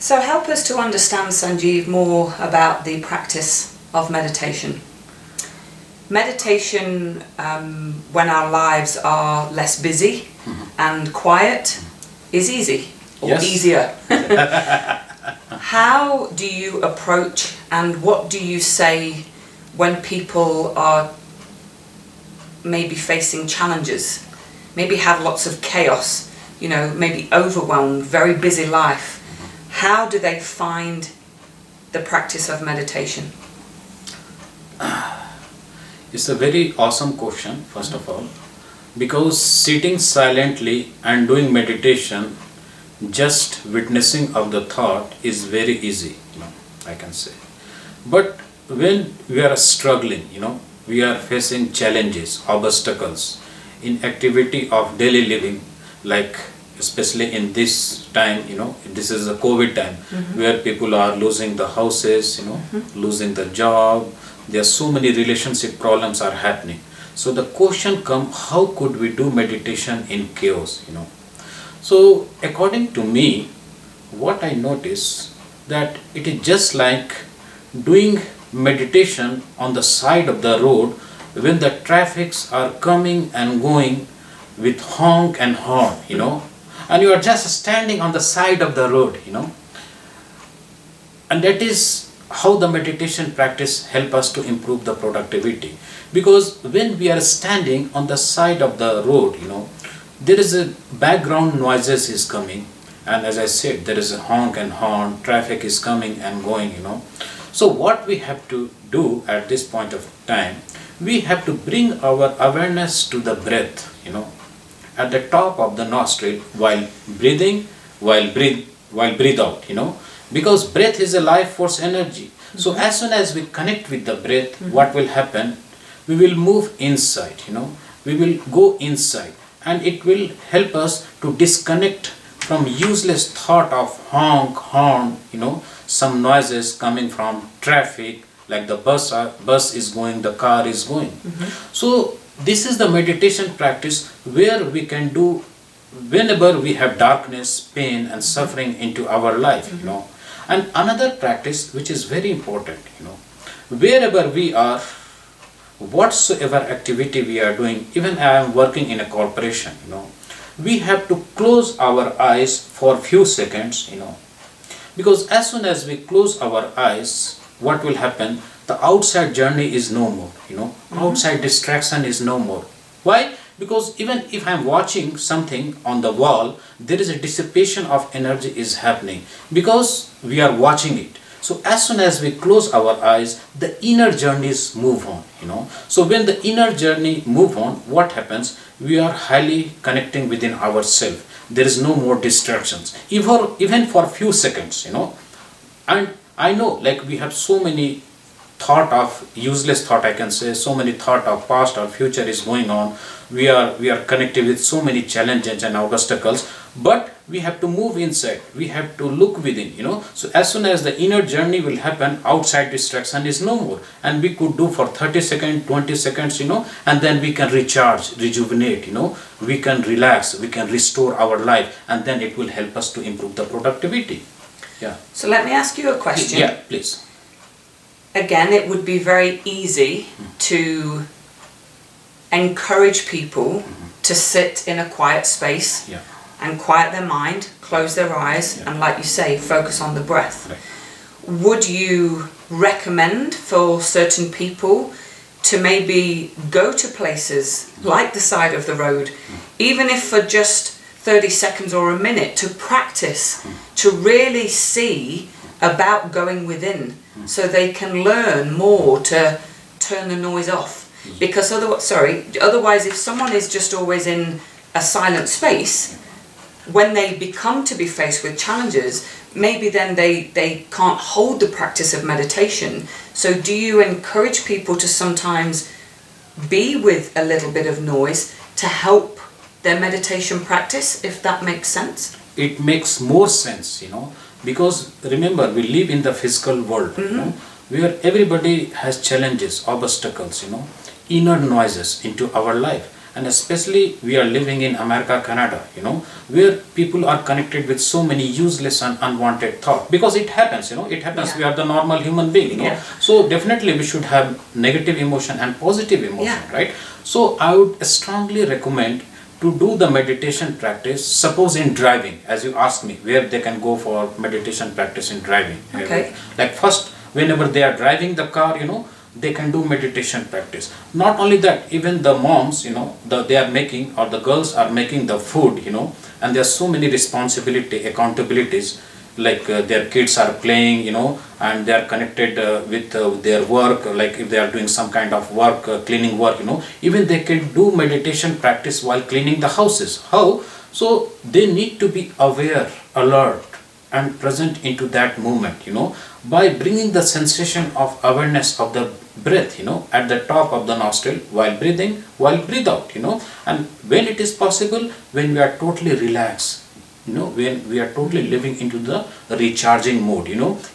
So help us to understand, Sanjeev, more about the practice of meditation. Meditation, when our lives are less busy and quiet, is easy or Yes. easier. How do you approach and what do you say when people are maybe facing challenges, maybe have lots of chaos, maybe overwhelmed, very busy life? How do they find the practice of meditation? It's a very awesome question, first of all, because sitting silently and doing meditation, just witnessing of the thought is very easy, I can say. But when we are struggling, we are facing challenges, obstacles in activity of daily living, like especially in this time, this is a COVID time, where people are losing the houses, losing the job. There are so many relationship problems are happening. So the question comes, how could we do meditation in chaos, So according to me, what I notice that it is just like doing meditation on the side of the road when the traffics are coming and going with honk and horn, and you are just standing on the side of the road, and that is how the meditation practice help us to improve the productivity. Because when we are standing on the side of the road, there is a background noises is coming, and as I said, there is a honk and horn, traffic is coming and going, So what we have to do at this point of time, we have to bring our awareness to the breath, at the top of the nostril while breathing, while breathe out, because breath is a life force energy. So as soon as we connect with the breath, what will happen? We will move inside, we will go inside, and it will help us to disconnect from useless thought of honk, horn, some noises coming from traffic, like the bus is going, the car is going. So this is the meditation practice where we can do whenever we have darkness, pain and suffering into our life, And another practice which is very important, wherever we are, whatsoever activity we are doing, even I am working in a corporation, we have to close our eyes for few seconds, because as soon as we close our eyes, what will happen? The outside journey is no more, outside distraction is no more. Why? Because even if I am watching something on the wall, there is a dissipation of energy is happening because we are watching it. So as soon as we close our eyes, the inner journeys move on, So when the inner journey move on, what happens? We are highly connecting within ourselves. There is no more distractions, even for few seconds, And I know, like, we have so many useless thought, I can say, so many thought of past or future is going on. We are connected with so many challenges and obstacles, but we have to move inside. We have to look within, So as soon as the inner journey will happen, outside distraction is no more. And we could do for 30 seconds, 20 seconds, and then we can recharge, rejuvenate, We can relax, we can restore our life, and then it will help us to improve the productivity. Yeah. So let me ask you a question. Yeah, please. Again, it would be very easy to encourage people to sit in a quiet space and quiet their mind, close their eyes, and, like you say, focus on the breath. Right. Would you recommend for certain people to maybe go to places like the side of the road, even if for just 30 seconds or a minute, to practice, to really see about going within, so they can learn more to turn the noise off? Because otherwise, if someone is just always in a silent space, when they become to be faced with challenges, maybe then they can't hold the practice of meditation. So do you encourage people to sometimes be with a little bit of noise to help their meditation practice, if that makes sense? It makes more sense, because remember, we live in the physical world, where everybody has challenges, obstacles, inner noises into our life. and especially we are living in America, Canada, where people are connected with so many useless and unwanted thoughts, because it happens, it happens. Yeah. We are the normal human being, Yeah. so definitely we should have negative emotion and positive emotion, Yeah. right? So I would strongly recommend to do the meditation practice, suppose in driving, as you asked me, where they can go for meditation practice in driving. Okay. Like first, whenever they are driving the car, they can do meditation practice. Not only that, even the moms, they are making, or the girls are making the food, and there are so many accountabilities, like their kids are playing, and they are connected with their work, like if they are doing some kind of work, cleaning work, even they can do meditation practice while cleaning the houses. How? So they need to be aware, alert, and present into that moment, by bringing the sensation of awareness of the breath, at the top of the nostril while breathing, while breathe out, and when it is possible, when we are totally relaxed, when we are totally living into the recharging mode,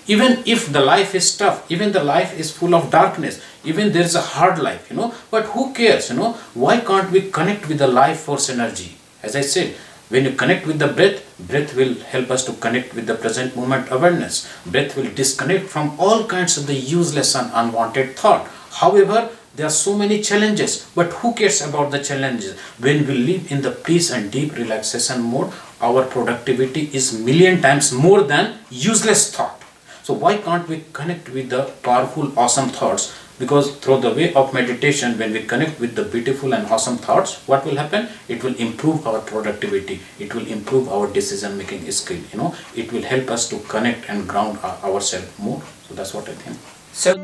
even if the life is tough, even the life is full of darkness, even there is a hard life, but who cares, why can't we connect with the life force energy? As I said, when you connect with the breath will help us to connect with the present moment awareness. Breath will disconnect from all kinds of the useless and unwanted thought. However, there are so many challenges, but who cares about the challenges? When we live in the peace and deep relaxation mode, our productivity is million times more than useless thought. So why can't we connect with the powerful, awesome thoughts? Because through the way of meditation, when we connect with the beautiful and awesome thoughts, what will happen? It will improve our productivity. It will improve our decision making skill. It will help us to connect and ground ourselves more. So that's what I think. So